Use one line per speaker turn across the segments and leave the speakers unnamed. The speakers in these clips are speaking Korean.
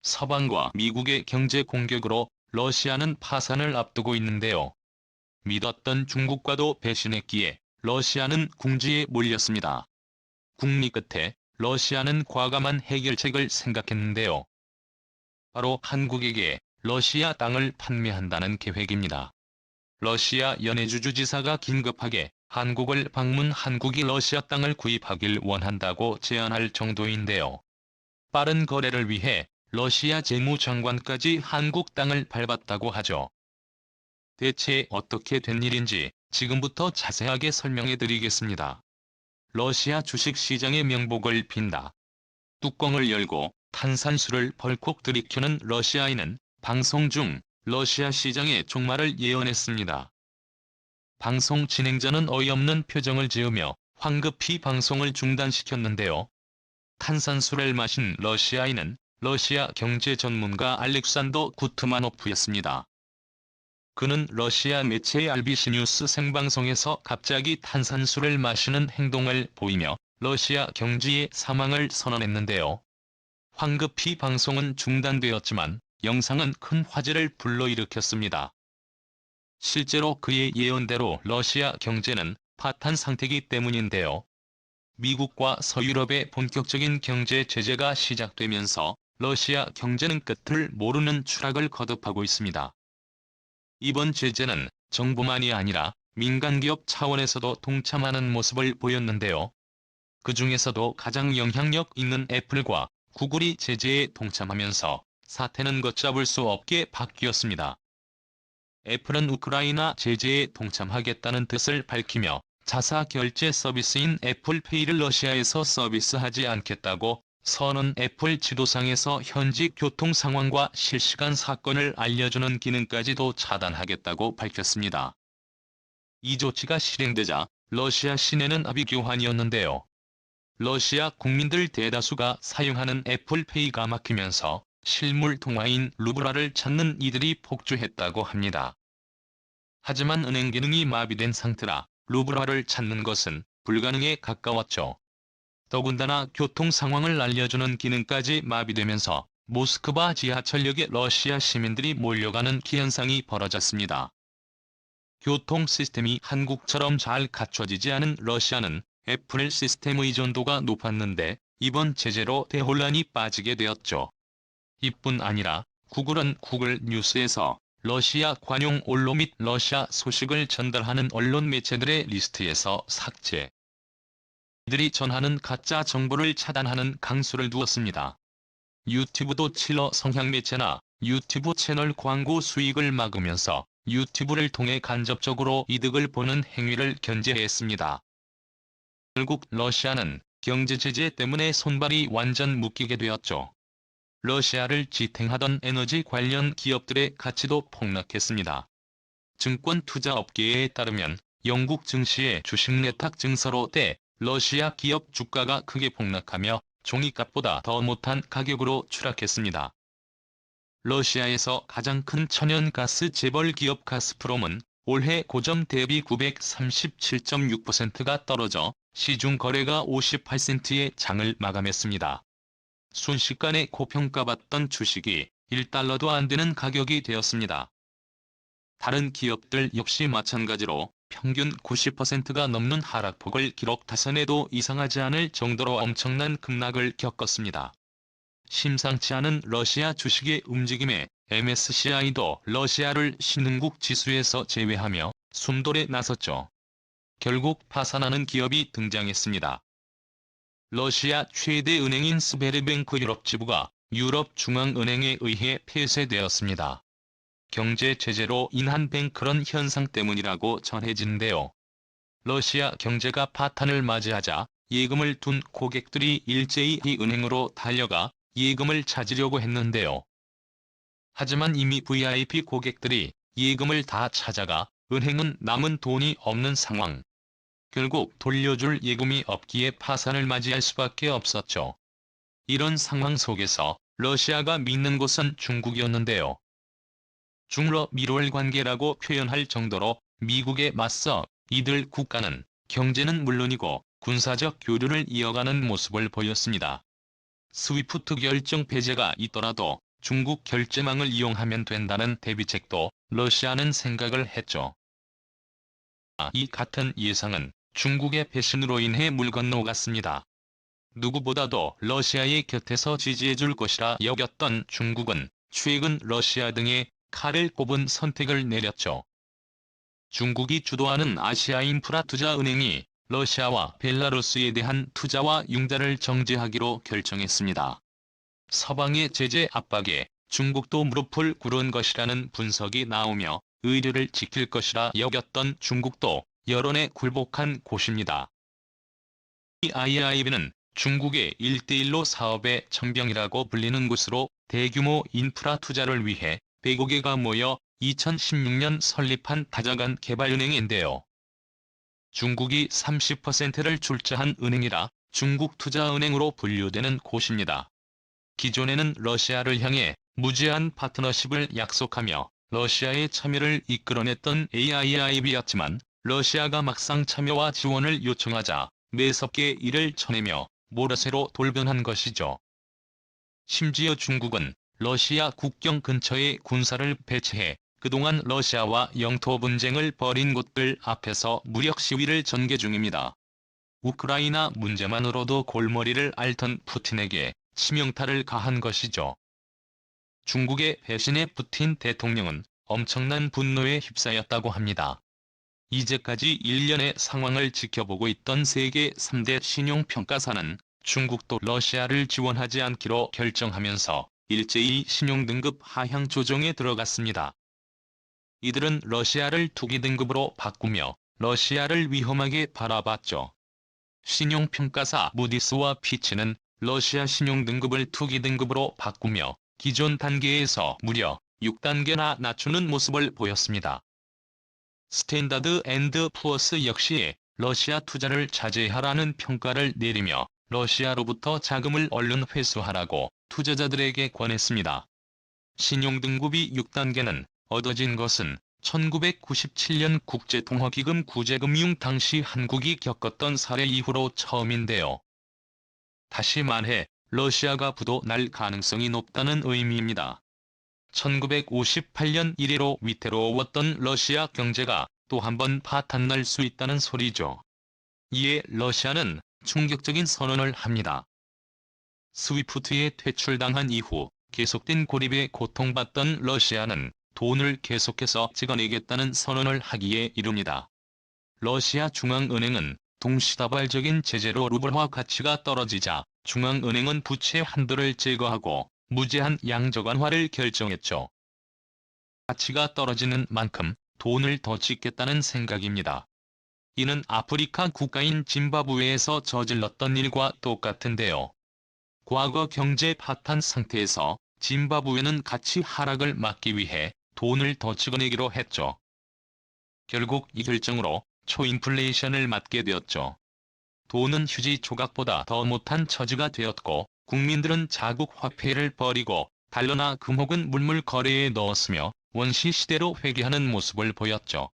서방과 미국의 경제 공격으로 러시아는 파산을 앞두고 있는데요. 믿었던 중국과도 배신했기에 러시아는 궁지에 몰렸습니다. 국리 끝에 러시아는 과감한 해결책을 생각했는데요. 바로 한국에게 러시아 땅을 판매한다는 계획입니다. 러시아 연해주주 지사가 긴급하게 한국을 방문 한국이 러시아 땅을 구입하길 원한다고 제안할 정도인데요. 빠른 거래를 위해 러시아 재무장관까지 한국 땅을 밟았다고 하죠. 대체 어떻게 된 일인지 지금부터 자세하게 설명해 드리겠습니다. 러시아 주식시장의 명복을 빈다. 뚜껑을 열고 탄산수를 벌컥 들이켜는 러시아인은 방송 중 러시아 시장의 종말을 예언했습니다. 방송 진행자는 어이없는 표정을 지으며 황급히 방송을 중단시켰는데요. 탄산수를 마신 러시아인은 러시아 경제 전문가 알렉산더 구트마노프였습니다. 그는 러시아 매체 RBC 뉴스 생방송에서 갑자기 탄산수를 마시는 행동을 보이며 러시아 경제의 사망을 선언했는데요. 황급히 방송은 중단되었지만 영상은 큰 화제를 불러일으켰습니다. 실제로 그의 예언대로 러시아 경제는 파탄 상태이기 때문인데요. 미국과 서유럽의 본격적인 경제 제재가 시작되면서 러시아 경제는 끝을 모르는 추락을 거듭하고 있습니다. 이번 제재는 정부만이 아니라 민간기업 차원에서도 동참하는 모습을 보였는데요. 그 중에서도 가장 영향력 있는 애플과 구글이 제재에 동참하면서 사태는 걷잡을 수 없게 바뀌었습니다. 애플은 우크라이나 제재에 동참하겠다는 뜻을 밝히며 자사 결제 서비스인 애플페이를 러시아에서 서비스하지 않겠다고 선언. 애플 지도상에서 현지 교통 상황과 실시간 사건을 알려주는 기능까지도 차단하겠다고 밝혔습니다. 이 조치가 실행되자 러시아 시내는 아비규환이었는데요. 러시아 국민들 대다수가 사용하는 애플페이가 막히면서 실물 통화인 루블화를 찾는 이들이 폭주했다고 합니다. 하지만 은행 기능이 마비된 상태라 루블화를 찾는 것은 불가능에 가까웠죠. 더군다나 교통 상황을 알려주는 기능까지 마비되면서 모스크바 지하철역에 러시아 시민들이 몰려가는 기현상이 벌어졌습니다. 교통 시스템이 한국처럼 잘 갖춰지지 않은 러시아는 애플 시스템 의존도가 높았는데 이번 제재로 대혼란이 빠지게 되었죠. 이뿐 아니라 구글은 구글 뉴스에서 러시아 관용 언론 및 러시아 소식을 전달하는 언론 매체들의 리스트에서 삭제. 이들이 전하는 가짜 정보를 차단하는 강수를 두었습니다. 유튜브도 칠러 성향 매체나 유튜브 채널 광고 수익을 막으면서 유튜브를 통해 간접적으로 이득을 보는 행위를 견제했습니다. 결국 러시아는 경제 제재 때문에 손발이 완전 묶이게 되었죠. 러시아를 지탱하던 에너지 관련 기업들의 가치도 폭락했습니다. 증권 투자 업계에 따르면 영국 증시의 주식 내탁 증서로 때 러시아 기업 주가가 크게 폭락하며 종이값보다 더 못한 가격으로 추락했습니다. 러시아에서 가장 큰 천연가스 재벌 기업 가스프롬은 올해 고점 대비 937.6%가 떨어져 시중 거래가 58센트의 장을 마감했습니다. 순식간에 고평가받던 주식이 1달러도 안 되는 가격이 되었습니다. 다른 기업들 역시 마찬가지로 평균 90%가 넘는 하락폭을 기록 타선에도 이상하지 않을 정도로 엄청난 급락을 겪었습니다. 심상치 않은 러시아 주식의 움직임에 MSCI도 러시아를 신흥국 지수에서 제외하며 숨돌에 나섰죠. 결국 파산하는 기업이 등장했습니다. 러시아 최대 은행인 스베르뱅크 유럽 지부가 유럽중앙은행에 의해 폐쇄되었습니다. 경제 제재로 인한 그런 현상 때문이라고 전해지는데요. 러시아 경제가 파탄을 맞이하자 예금을 둔 고객들이 일제히 이 은행으로 달려가 예금을 찾으려고 했는데요. 하지만 이미 VIP 고객들이 예금을 다 찾아가 은행은 남은 돈이 없는 상황. 결국 돌려줄 예금이 없기에 파산을 맞이할 수밖에 없었죠. 이런 상황 속에서 러시아가 믿는 곳은 중국이었는데요. 중러 밀월 관계라고 표현할 정도로 미국에 맞서 이들 국가는 경제는 물론이고 군사적 교류를 이어가는 모습을 보였습니다. 스위프트 결정 폐지가 있더라도 중국 결제망을 이용하면 된다는 대비책도 러시아는 생각을 했죠. 이 같은 예상은 중국의 배신으로 인해 물 건너갔습니다. 누구보다도 러시아의 곁에서 지지해줄 것이라 여겼던 중국은 최근 러시아 등의 칼을 꼽은 선택을 내렸죠. 중국이 주도하는 아시아인프라투자은행이 러시아와 벨라루스에 대한 투자와 융자를 정지하기로 결정했습니다. 서방의 제재 압박에 중국도 무릎을 꿇은 것이라는 분석이 나오며 의리를 지킬 것이라 여겼던 중국도 여론에 굴복한 곳입니다. 이 IIB는 중국의 1대1로 사업의 청병이라고 불리는 곳으로 대규모 인프라 투자를 위해 100여 개가 모여 2016년 설립한 다자간 개발은행인데요. 중국이 30%를 출자한 은행이라 중국투자은행으로 분류되는 곳입니다. 기존에는 러시아를 향해 무제한 파트너십을 약속하며 러시아의 참여를 이끌어냈던 AIIB였지만 러시아가 막상 참여와 지원을 요청하자 매섭게 이를 쳐내며 모라새로 돌변한 것이죠. 심지어 중국은 러시아 국경 근처에 군사를 배치해 그동안 러시아와 영토 분쟁을 벌인 곳들 앞에서 무력 시위를 전개 중입니다. 우크라이나 문제만으로도 골머리를 앓던 푸틴에게 치명타를 가한 것이죠. 중국의 배신에 푸틴 대통령은 엄청난 분노에 휩싸였다고 합니다. 이제까지 일련의 상황을 지켜보고 있던 세계 3대 신용평가사는 중국도 러시아를 지원하지 않기로 결정하면서 일제히 신용등급 하향 조정에 들어갔습니다. 이들은 러시아를 투기 등급으로 바꾸며 러시아를 위험하게 바라봤죠. 신용평가사 무디스와 피치는 러시아 신용등급을 투기 등급으로 바꾸며 기존 단계에서 무려 6단계나 낮추는 모습을 보였습니다. 스탠다드 앤드 푸어스 역시 러시아 투자를 자제하라는 평가를 내리며 러시아로부터 자금을 얼른 회수하라고 투자자들에게 권했습니다. 신용등급이 6단계는 얻어진 것은 1997년 국제통화기금 구제금융 당시 한국이 겪었던 사례 이후로 처음인데요. 다시 말해 러시아가 부도 날 가능성이 높다는 의미입니다. 1958년 이래로 위태로웠던 러시아 경제가 또 한 번 파탄날 수 있다는 소리죠. 이에 러시아는 충격적인 선언을 합니다. 스위프트에 퇴출당한 이후 계속된 고립에 고통받던 러시아는 돈을 계속해서 찍어내겠다는 선언을 하기에 이릅니다. 러시아 중앙은행은 동시다발적인 제재로 루블화 가치가 떨어지자 중앙은행은 부채 한도를 제거하고 무제한 양저관화를 결정했죠. 가치가 떨어지는 만큼 돈을 더 찍겠다는 생각입니다. 이는 아프리카 국가인 짐바브웨에서 저질렀던 일과 똑같은데요. 과거 경제 파탄 상태에서 짐바브웨는 가치 하락을 막기 위해 돈을 더 찍어내기로 했죠. 결국 이 결정으로 초인플레이션을 맞게 되었죠. 돈은 휴지 조각보다 더 못한 처지가 되었고 국민들은 자국 화폐를 버리고 달러나 금 혹은 물물 거래에 넣었으며 원시 시대로 회귀하는 모습을 보였죠.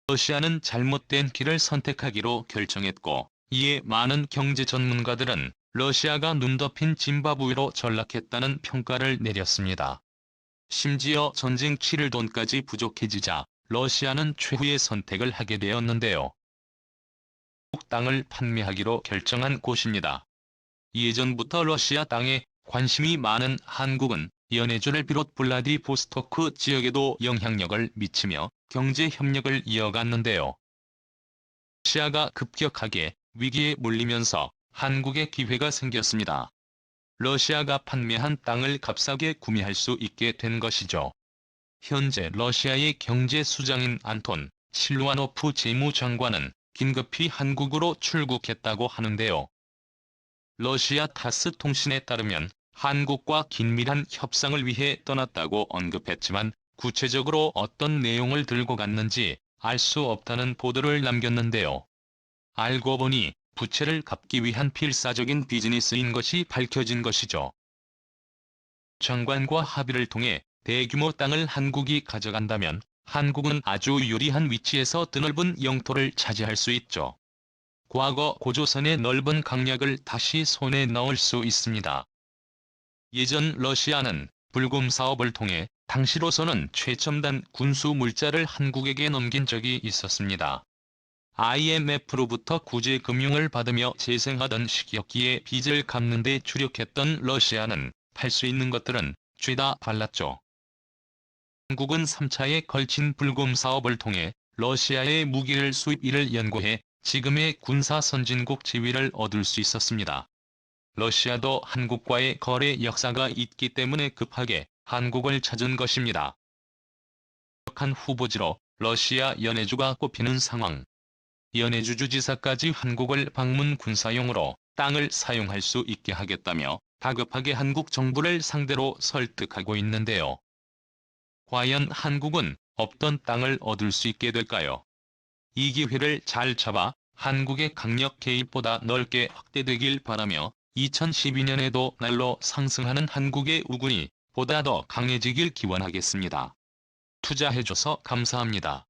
러시아는 잘못된 길을 선택하기로 결정했고 이에 많은 경제 전문가들은 러시아가 눈 덮인 짐바브웨로 전락했다는 평가를 내렸습니다. 심지어 전쟁 치를 돈까지 부족해지자 러시아는 최후의 선택을 하게 되었는데요. 땅을 판매하기로 결정한 곳입니다. 예전부터 러시아 땅에 관심이 많은 한국은 연해주를 비롯 블라디보스토크 지역에도 영향력을 미치며 경제 협력을 이어갔는데요. 러시아가 급격하게 위기에 몰리면서 한국에 기회가 생겼습니다. 러시아가 판매한 땅을 값싸게 구매할 수 있게 된 것이죠. 현재 러시아의 경제수장인 안톤 실루아노프 재무장관은 긴급히 한국으로 출국했다고 하는데요. 러시아 타스 통신에 따르면 한국과 긴밀한 협상을 위해 떠났다고 언급했지만 구체적으로 어떤 내용을 들고 갔는지 알 수 없다는 보도를 남겼는데요. 알고 보니 부채를 갚기 위한 필사적인 비즈니스인 것이 밝혀진 것이죠. 장관과 합의를 통해 대규모 땅을 한국이 가져간다면 한국은 아주 유리한 위치에서 드넓은 영토를 차지할 수 있죠. 과거 고조선의 넓은 강약을 다시 손에 넣을 수 있습니다. 예전 러시아는 불금 사업을 통해 당시로서는 최첨단 군수 물자를 한국에게 넘긴 적이 있었습니다. IMF로부터 구제 금융을 받으며 재생하던 시기였기에 빚을 갚는 데 주력했던 러시아는 팔 수 있는 것들은 죄다 발랐죠. 한국은 3차에 걸친 불금 사업을 통해 러시아의 무기를 수입일을 연구해 지금의 군사 선진국 지위를 얻을 수 있었습니다. 러시아도 한국과의 거래 역사가 있기 때문에 급하게 한국을 찾은 것입니다. 한 후보지로 러시아 연해주가 꼽히는 상황. 연해주 주지사까지 한국을 방문 군사용으로 땅을 사용할 수 있게 하겠다며 다급하게 한국 정부를 상대로 설득하고 있는데요. 과연 한국은 없던 땅을 얻을 수 있게 될까요? 이 기회를 잘 잡아 한국의 강력 개입보다 넓게 확대되길 바라며 2012년에도 날로 상승하는 한국의 우군이 보다 더 강해지길 기원하겠습니다. 투자해줘서 감사합니다.